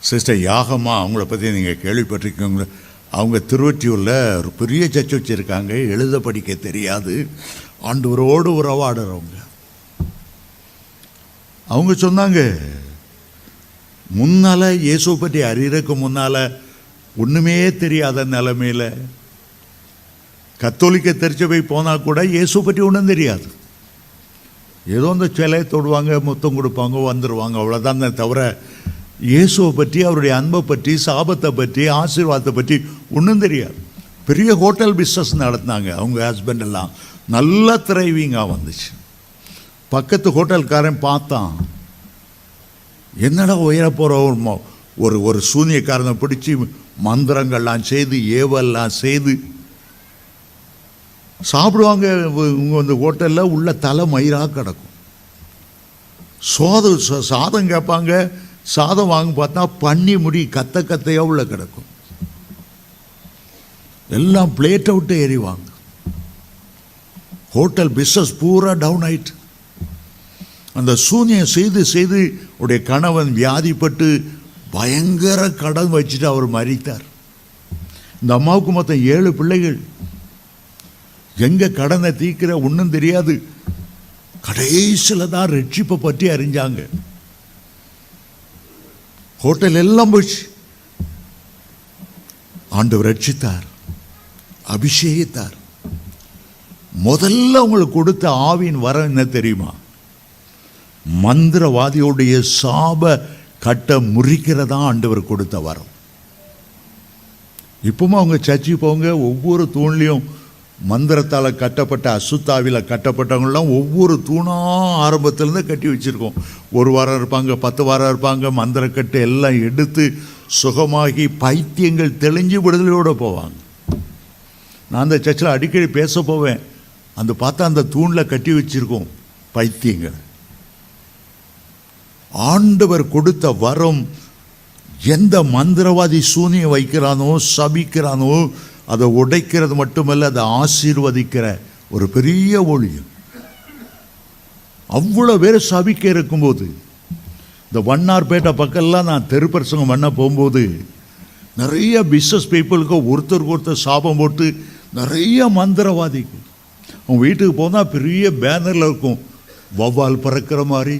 Sister யாகம்மா அவங்கள பற்றி நீங்கள் கேள்விப்பட்டிருக்கீங்களா? அவங்க திருவொற்றியூரில் ஒரு பெரிய சர்ச் வச்சுருக்காங்க. எழுத படிக்க தெரியாது, ஆண்டவரோடு உறவாடுறவங்க. அவங்க சொன்னாங்க, முன்னால் இயேசுவை பற்றி அறியறதுக்கு முன்னால் ஒன்றுமே தெரியாத நிலைமையில் கத்தோலிக்க திருச்சபை போனால் கூட இயேசுவை பற்றி ஒன்றும் தெரியாது. ஏதோ அந்த சிலையை தொடுவாங்க, முத்தம் கொடுப்பாங்க, வந்துடுவாங்க, அவ்வளோதான். தவிர இயேசுவை பற்றி, அவருடைய அன்பை பற்றி, சாபத்தை பற்றி, ஆசீர்வாதத்தை பற்றி ஒன்றும் தெரியாது. பெரிய ஹோட்டல் பிஸ்னஸ் நடத்தினாங்க. அவங்க ஹஸ்பண்ட் எல்லாம் நல்லா த்ரைவிங்காக வந்துச்சு. பக்கத்து ஹோட்டல்காரன் பார்த்தான், என்னடா உயர போகிற ஒரு சூனியக்காரனை பிடிச்சி மந்திரங்கள்லாம் செய்து ஏவெல்லாம் செய்து சாப்பிடுவாங்க. இவங்க வந்து ஹோட்டலில் உள்ள தலை மயிராக கிடக்கும். சாதம் கேட்பாங்க, சாதம் வாங்க பார்த்தா பண்ணி முடி கத்தையாக உள்ள கிடக்கும். எல்லாம் பிளேட்டை விட்டு எறிவாங்க. ஹோட்டல் பிஸ்னஸ் பூரா டவுன் ஆயிட்டு. அந்த சூனியம் செய்து செய்து உடைய கணவன் வியாதிப்பட்டு பயங்கர கடன் வச்சுட்டு அவர் மரித்தார். இந்த அம்மாவுக்கு மொத்தம் 7 பிள்ளைகள். எங்க கடனை தீர்க்கிற ஒன்றும் தெரியாது. கடைசியில் தான் ரட்சிப்பை பற்றி அறிஞ்சாங்க. ஹோட்டல் எல்லாம் போச்சு. ஆண்டவர் ரட்சித்தார், அபிஷேகித்தார். முதல்ல உங்களுக்கு கொடுத்த ஆவியின் வரம் என்ன தெரியுமா? மந்திரவாதியோடைய சாப கட்ட முறிக்கிறதா ஆண்டவர் கொடுத்த வரம். இப்பவும் அவங்க சர்ச்சுக்கு போங்க, ஒவ்வொரு தூண்லையும் மந்திரத்தால் கட்டப்பட்ட, அசுத்தாவியில் கட்டப்பட்டவங்களாம் ஒவ்வொரு தூணாக ஆரம்பத்திலேருந்து கட்டி வச்சுருக்கோம். 1 வாரம் இருப்பாங்க, 10 வாரம் இருப்பாங்க. மந்திரக்கட்டு எல்லாம் எடுத்து சுகமாகி பைத்தியங்கள் தெளிஞ்சு விடுதலையோடு போவாங்க. நான் அந்த சர்ச்சில் அடிக்கடி பேச போவேன். அந்த பார்த்தா அந்த தூணில் கட்டி வச்சுருக்கோம் பைத்தியங்கள். ஆண்டவர் கொடுத்த வரம், எந்த மந்திரவாதி சூனியம் வைக்கிறானோ, சபிக்கிறானோ, அதை உடைக்கிறது மட்டுமல்ல, அதை ஆசீர்வதிக்கிற ஒரு பெரிய ஒளியம். அவ்வளோ பேர் சபிக்க இருக்கும்போது, இந்த வண்ணார்பேட்டை பக்கம்லாம் நான் தெருப்பரசங்கம் பண்ண போகும்போது நிறைய பிஸ்னஸ் பீப்புளுக்கு ஒருத்தருக்கு ஒருத்தர் சாபம் போட்டு நிறைய மந்திரவாதிக்கு. அவங்க வீட்டுக்கு போனால் பெரிய பேனரில் இருக்கும், வௌவால் பறக்கிற மாதிரி,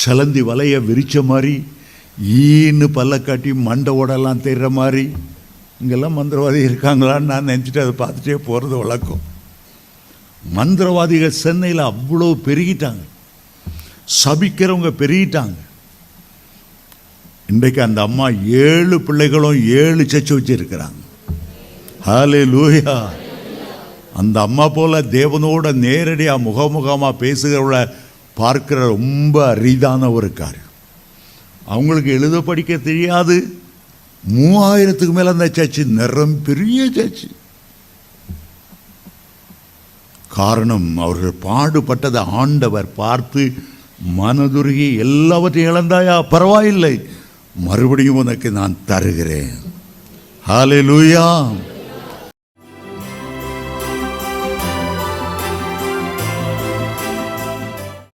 செலந்தி வலையை விரித்த மாதிரி, ஈன்னு பல்ல காட்டி மண்டை ஓடெல்லாம் தெரிகிற மாதிரி. இங்கெல்லாம் மந்திரவாதி இருக்காங்களான்னு நான் நினச்சிட்டு அதை பார்த்துட்டே போகிறது வழக்கம். மந்திரவாதிகள் சென்னையில் அவ்வளோ பெருகிட்டாங்க, சபிக்கிறவங்க பெருகிட்டாங்க. இன்றைக்கு அந்த அம்மா 7 பிள்ளைகளும் 7 சர்ச் வச்சிருக்கிறாங்க. ஹல்லேலூயா. அந்த அம்மா போல தேவனோட நேரடியாக முகமுகமாக பேசுகிறவள பார்க்கிற ரொம்ப அரிதான ஒரு காரியம். அவங்களுக்கு எழுத படிக்க தெரியாது. 3000க்கு மேலே அந்த சர்ச்சு நிறம் பெரிய சர்ச்சு. காரணம், அவர்கள் பாடுபட்டதை ஆண்டவர் பார்த்து மனதுருகி, எல்லாவற்றையும் இழந்தாயா, பரவாயில்லை, மறுபடியும் உனக்கு நான் தருகிறேன். ஹல்லேலூயா.